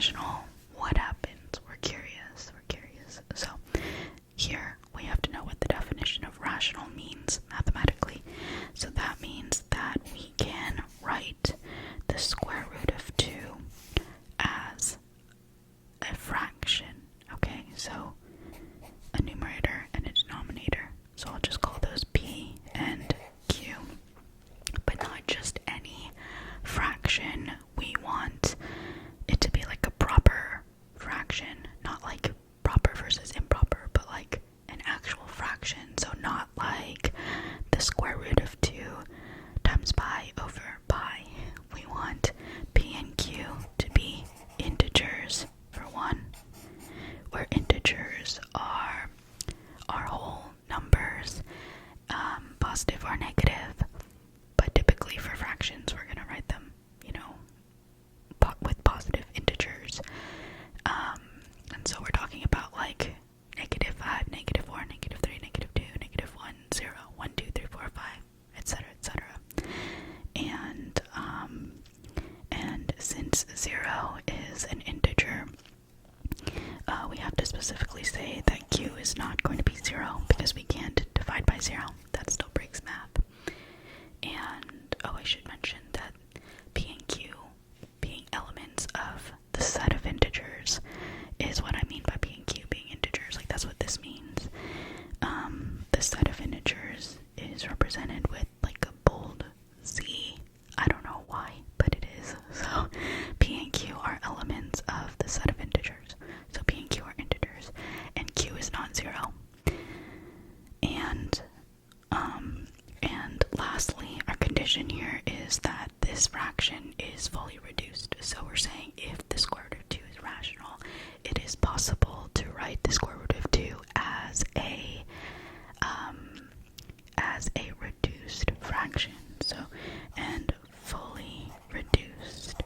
irrational, what happens? We're curious. So here we have to know what the definition of rational means mathematically. So that means that we can write the square root of 2 as a fraction. Okay, so a numerator and a denominator. So I'll just call those P and Q. But not just any fraction. We want it to be like a proper fraction, not like proper versus improper, but like an actual fraction. So not like the square root of 2 times pi over pi. We want P and Q to be integers for one, where integers are whole numbers, positive or negative. But typically for fractions, we're going to write them, with positive integers. And so we're talking about like -5, -4, -3, -2, -1, 0, 1, 2, 3, 4, 5, etc., etc. And since 0 is an integer, we have to specifically say that Q is not going to be 0 because we can't divide by 0. That still breaks math. And, I should mention that P and Q being elements of the set of integers is what I mean by P and Q being integers. Like, that's what this means. The set of integers is represented with, like, a bold Z. I don't know why, but it is. So, P and Q are elements of the set of integers. So, P and Q are integers, and Q is not 0. And lastly, our condition here is that this fraction is fully reduced. So we're saying if the square root of 2 is rational, it is possible to write the square root of 2 as a reduced fraction. So, and fully reduced.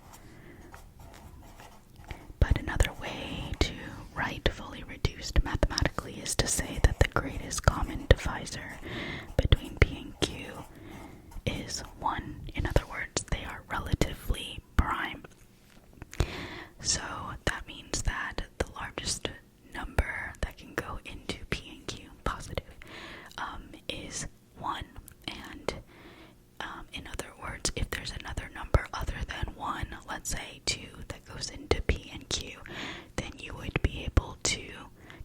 But another way to write fully reduced mathematically is to say that the greatest common divisor between P and Q is 1. In other words, they are relatively prime. So that means that the largest number that can go into P and Q, positive, is 1. And in other words, if there's another number other than 1, let's say 2, that goes into P and Q, then you would be able to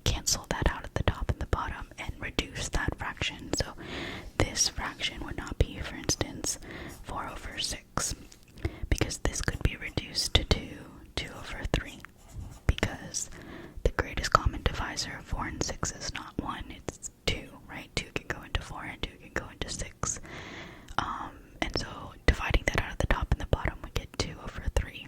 cancel that out at the top and the bottom and reduce that fraction. So this fraction would not be, for instance, 4 over 6, because this could be reduced to 2 over 3, because the greatest common divisor of 4 and 6 is not 1, it's 2, right? 2 can go into 4 and 2 can go into 6. And so dividing that out at the top and the bottom, we get 2 over 3.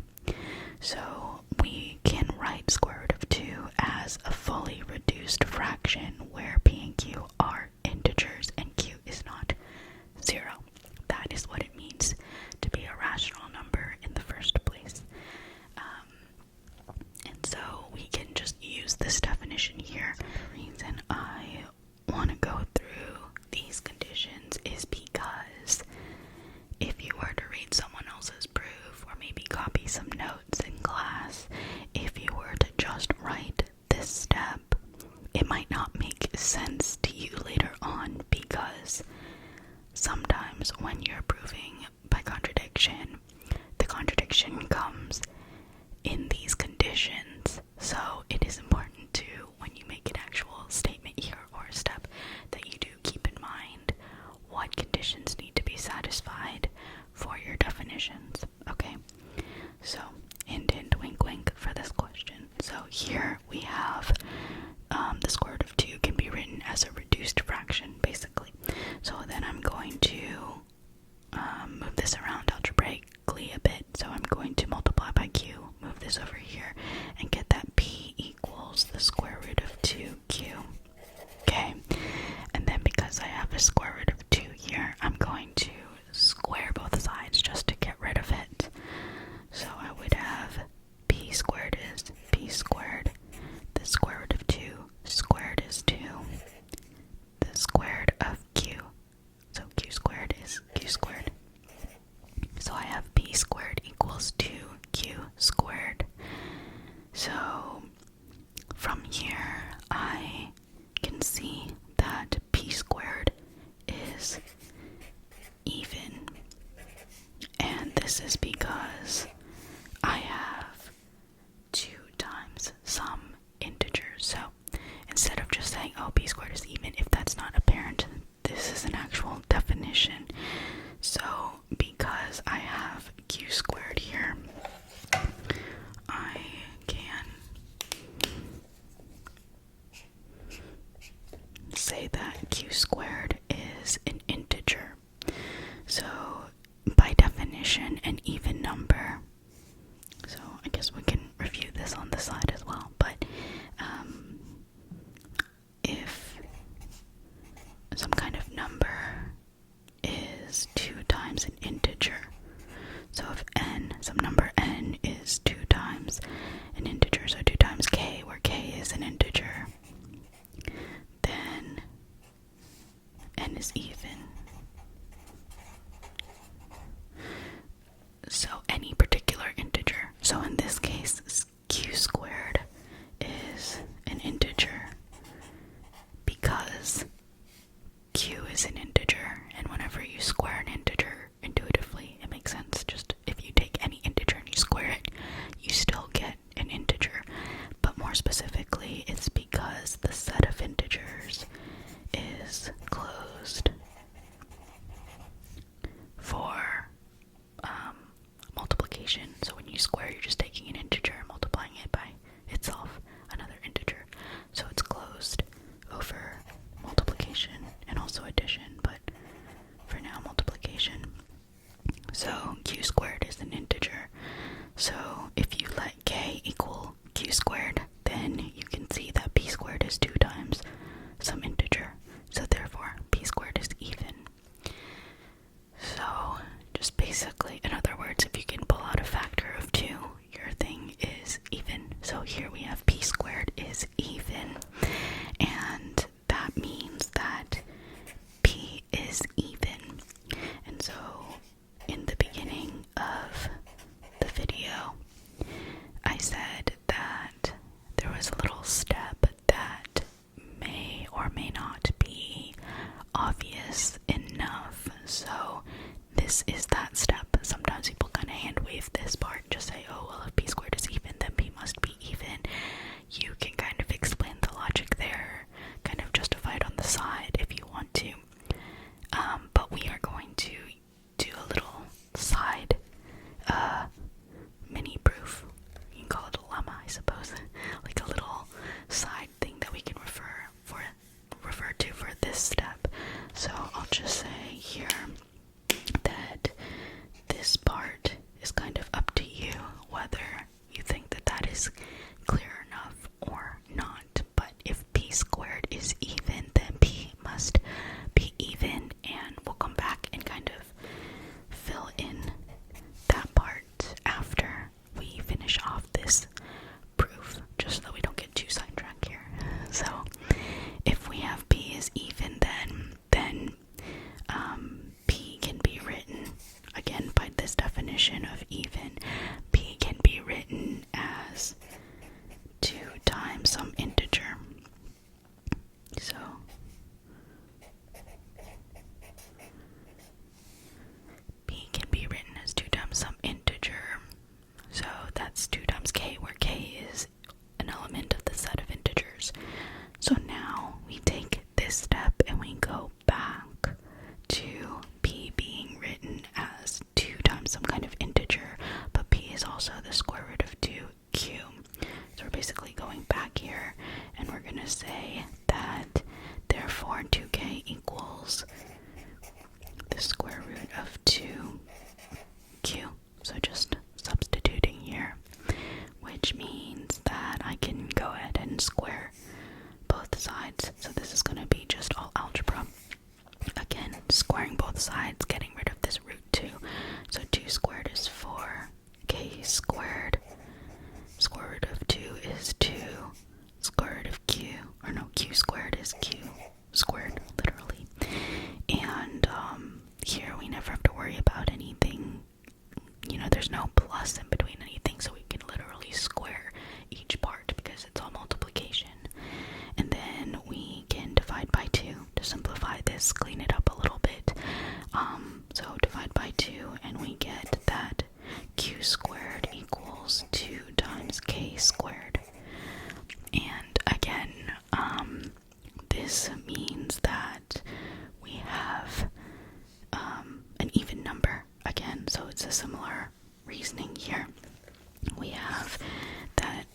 So we can write square root of 2 as a fully reduced fraction where P and Q are integers and Q is not 0. That is what it means to be a rational number in the first place. And so we can just use this definition here. The reason I want to go through these conditions is because if you were to read someone else's proof or maybe copy some notes in class, if you were to just write this step, it might not make sense to you later on, because sometimes when you're proving by contradiction, the contradiction comes in these conditions. So it is important to, when you make an actual statement here or a step, that you do keep in mind what conditions need to be satisfied for your definitions. Okay, so hint hint wink wink for this question. So here we have the square root of 2 can be written as a reduced fraction, basically. So then I'm going to move this around algebraically a bit. So I'm going to multiply by Q, move this over here, and get that P equals the square root of 2Q. Okay, and then because I have a square root of 2 here, I'm going to square both sides just to get rid of it. So I would have P squared is P squared. The square root of 2 squared is 2. The squared of Q. So Q squared is Q squared. So I have P squared equals 2Q squared. is even. So here we have p squared is even, and that means that p is even. And so in the beginning of the video, I said that there was a little step that may or may not be obvious enough. So this is that step. Sometimes people kind of hand wave this part, just say, oh, well, if p squared is even, then p must be even. You can kind of explain the logic there, kind of justify it on the side if you want to. But we are going to do a little side mini proof. You can call it a lemma, I suppose. Like a little side thing that we can refer to for this step. So I'll just say here that this part is kind of up to you whether you think that that is clear enough or not. But if p squared is even, then p must be even, and we'll come back and kind of fill in that part after we finish off this proof, just so we don't get too sidetracked here. So if we have p is even, then p can be written, again by this definition of even, p can be written as 2 times some integer. So p can be written as 2 times some integer. So that's 2 times k, where k is an element of the set of integers. So now we take this step and we go back to p being written as 2 times some kind of integer, but p is also the square root of 2q. So we're basically going back here, and we're going to say that therefore 2k equals the square root of 2q. So just substituting here, which means that I can go ahead and square both sides. So this is going to be just all algebra. Again, squaring both sides, getting rid of this root 2. So 2 squared is 4, k squared, square root of 2 is 2, square root of q, or no, q squared is q squared, literally. And here we never have to worry about anything. You know, there's no plus in between anything, so we can literally square each part because it's all multiplication. And then we can divide by 2 to simplify this, clean it up a little bit. So divide by 2, and we get that q squared equals 2 times k squared. And again, this means that we have an even number again, so it's a similar reasoning here. We have that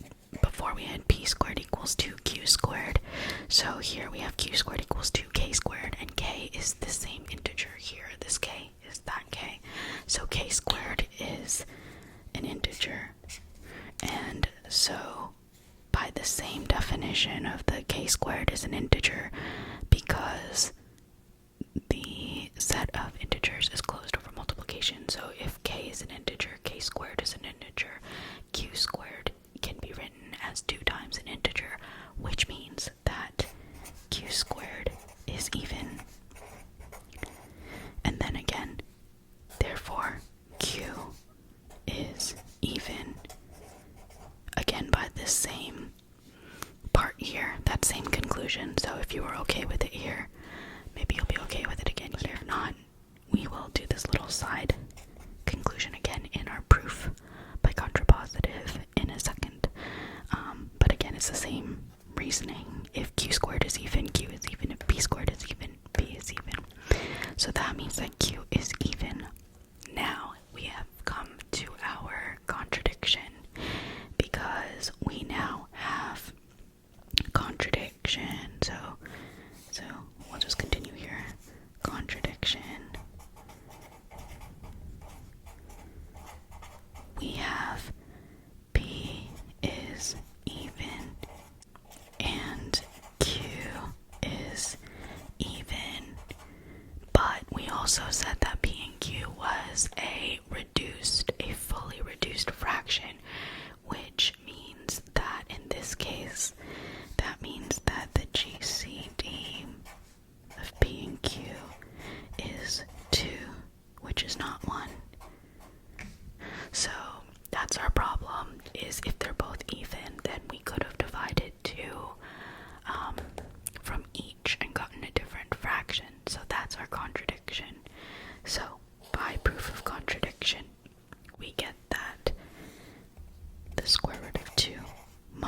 before we had p squared equals 2q squared, so here we have q squared equals 2k squared, and k is the same integer here. This k is that k, so k squared is an integer. And so by the same definition of the k squared is an integer, because the set of integers is closed over multiplication. So if k is an integer, k squared is an integer, q squared can be written as 2 times an integer, which means that q squared is even. And then again, therefore q is even, again by this same part here, that same conclusion. So if you were okay with it here, maybe you'll be okay with it again here. If not, we will do this little side conclusion again in our proof by contrapositive in a second. But again, it's the same reasoning. If q squared is even, q is even. If p squared is even, p is even. So that means that q is even. Now we have come to our contradiction, because we now have contradiction. So we'll just continue here. Contradiction. We have p is even, and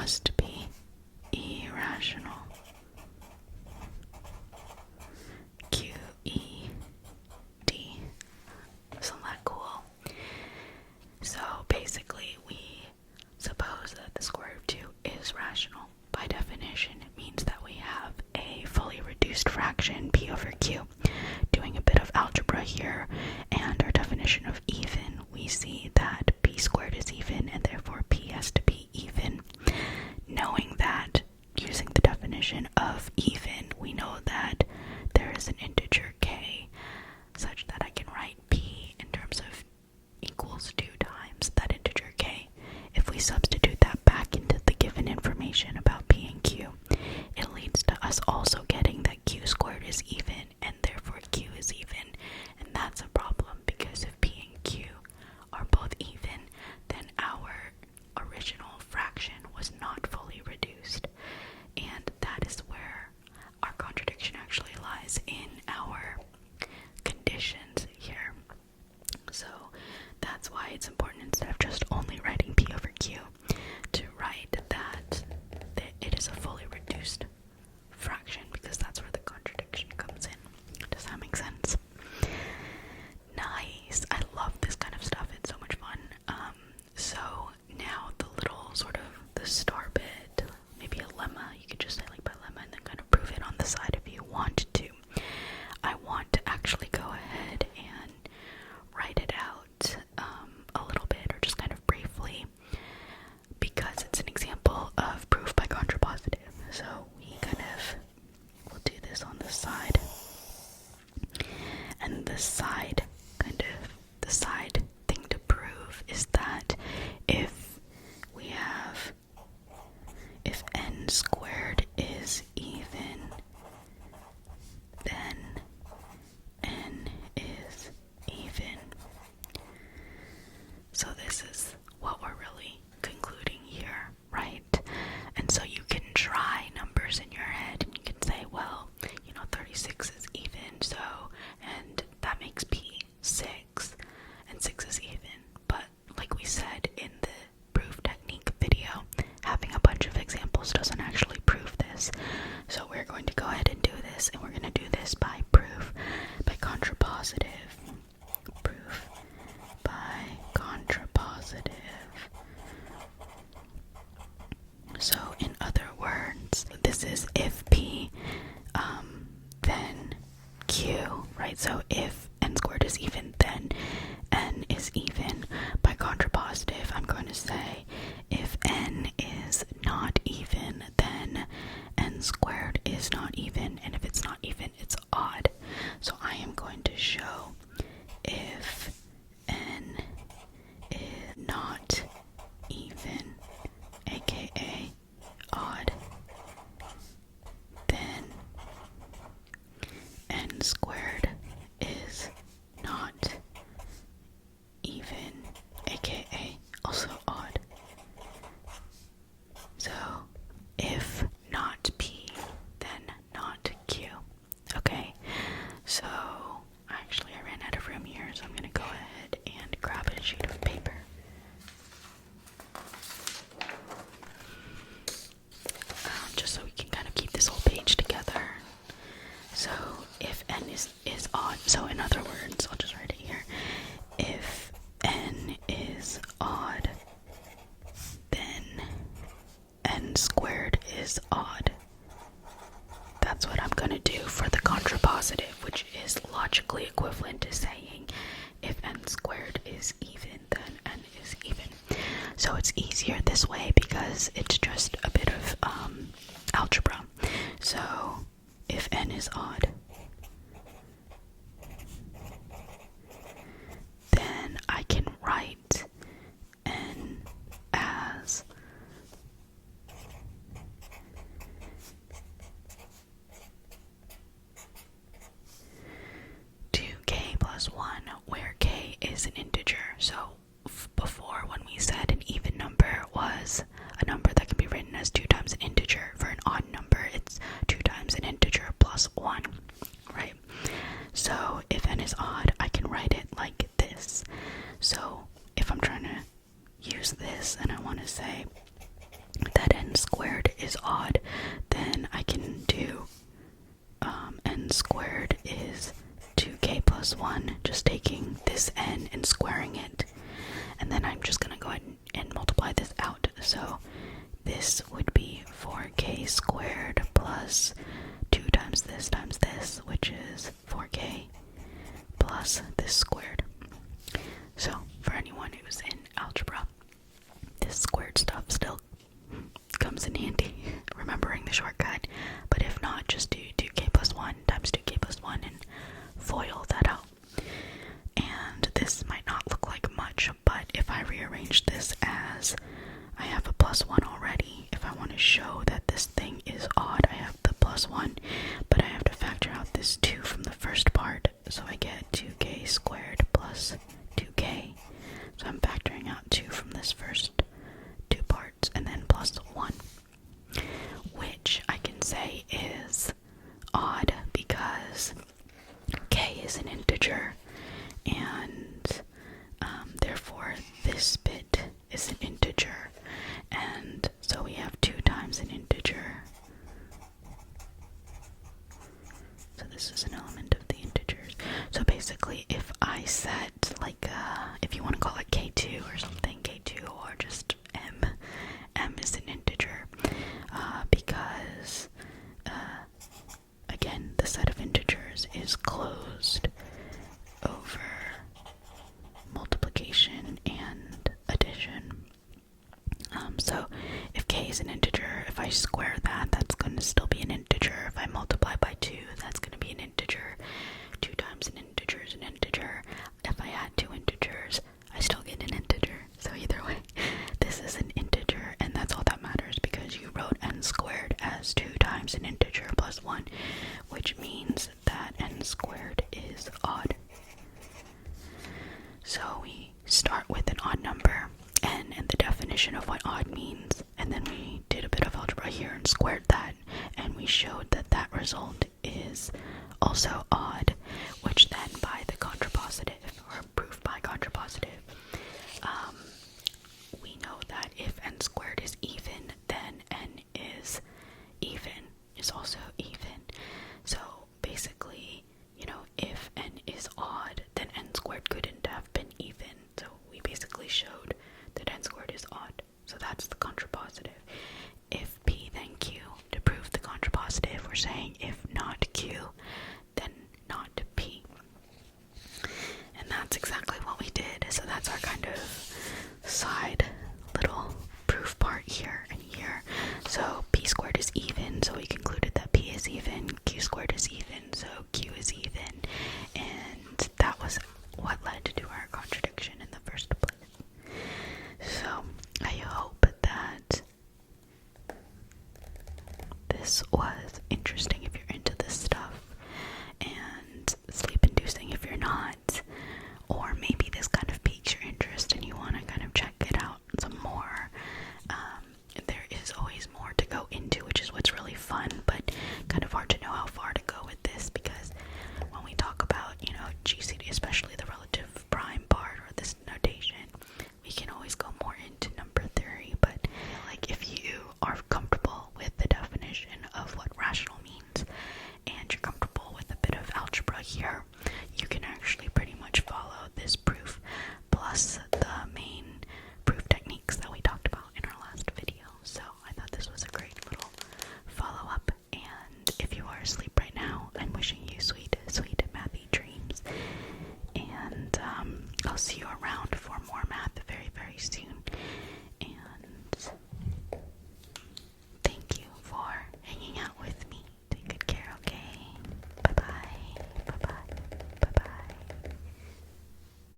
must be irrational. Q-E-D. Isn't that cool? So basically, we suppose that the square root of 2 is rational. By definition, it means that we have a fully reduced fraction, p over q. Doing a bit of algebra here, and our definition of even, we see that p squared is even, and therefore p has to be even. Knowing that, using the definition of even, we know that there is an integer k, such that I can write p in terms of equals 2 times that integer k. If we substitute that back into the given information about p and q, it leads to us also getting that q squared is even, and therefore q is even. And that's a problem, because if p and q are both even, then our original fraction was not fully reduced. And that is where our contradiction actually lies, in our conditions here. So that's why it's important, instead of just only writing p over q, to write that it is a fully reduced fraction, because that's where the contradiction comes in. Does that make sense? Nice. I love this kind of stuff. It's so much fun. So now the little sort of the star bit, maybe a lemma. You could just say like by lemma and then kind of prove it on the side if you want to. I want to actually go ahead and write it out a little bit, or just kind of briefly, because it's an example of proof by contrapositive. So we kind of will do this on the side, and the side thing to prove is that if n squared is even, then n is even. So this is what we're really concluding here, right? And so you can try numbers in your head, and you can say, well, 36 is even, so, and that makes p 6, and 6 is even. But like we said in the proof technique video, having a bunch of examples doesn't actually prove this. So we're going to go ahead and do this, and we're going to do this by proof by contrapositive. Proof by contrapositive. So in other words, this is if p, then q, right? So if n squared is even, then n is even. By contrapositive, I'm going to say if n is not even, then n squared is not even, and if it's not even, it's odd. So I am going to show if n is not even, aka odd, then n squared is not even, aka also odd. So if not p, then not q. Okay, so actually I ran out of room here, so I'm going to go ahead and grab a sheet of paper. Just so we can kind of keep this whole page together. So if n is odd, so in other words, I'll just write it here. If n is odd, then n squared is odd. That's what I'm going to do for the contrapositive, which is logically equivalent to saying if n squared is even, then n is even. So it's easier this way because it's just a bit of algebra. So if n is odd, then I can write n as 2k plus 1, where k is an integer. So before, when we said an even number was a number that can be written as 2 times an integer, for an odd number it's 2 times an integer plus 1, right? So if n is odd, I can write it like this. So if I'm trying to use this and I want to say that n squared is odd, then I can do n squared is 2k plus 1, just taking this n and squaring it. And then I'm just going to go ahead and multiply this out. So this would be 4k squared plus 2 times this, which is 4k plus this squared. So for anyone who's in algebra, this squared stuff still comes in handy, remembering the shortcut. But if not, just do 2k plus 1 times 2k plus 1 and FOIL that out. And this might not look like much, but if I rearrange this as I have a plus 1 already, if I want to show that this thing is odd, I have the plus 1, but I have to factor out this 2 from the first part, so I get 2k squared plus 2k. So I'm factoring out 2 from this first 2 parts, and then plus 1, which I can say is odd because k is an integer, and therefore this bit is an integer, and so we have 2 times an integer. So this is an element of the integers. So basically, if I set, like, if you want to call it k2 or something, k2 or just m is an integer, because, again, the set of integers is closed over multiplication and addition. So if k is an integer, if I square that, that's going to still be an integer. If I multiply by 2, that's going to be an integer. 2 times an integer is an integer. If I add 2 integers, I still get an integer. So either way, this is an integer, and that's all that matters, because you wrote n squared as 2 times an integer plus 1, which means that n squared is odd. So we start with an odd number, n, and the definition of what odd means, and then we did a bit of algebra here and squared that, and we showed that that result is also odd, which then by the contrapositive, or proof by contrapositive, we know that if n squared is even, then n is even, is also even. So basically, you know, if n is odd, then n squared couldn't have been even. So we basically showed that n squared is odd. So that's the contrapositive. If p, then q. To prove the contrapositive, we're saying if not q, then not p. And that's exactly what we did. So that's our kind of side little proof part here and here. So p squared is even, so we concluded that p is even, q squared is even, so q is even, and that was what led to our contradiction in the first place. So I hope that this was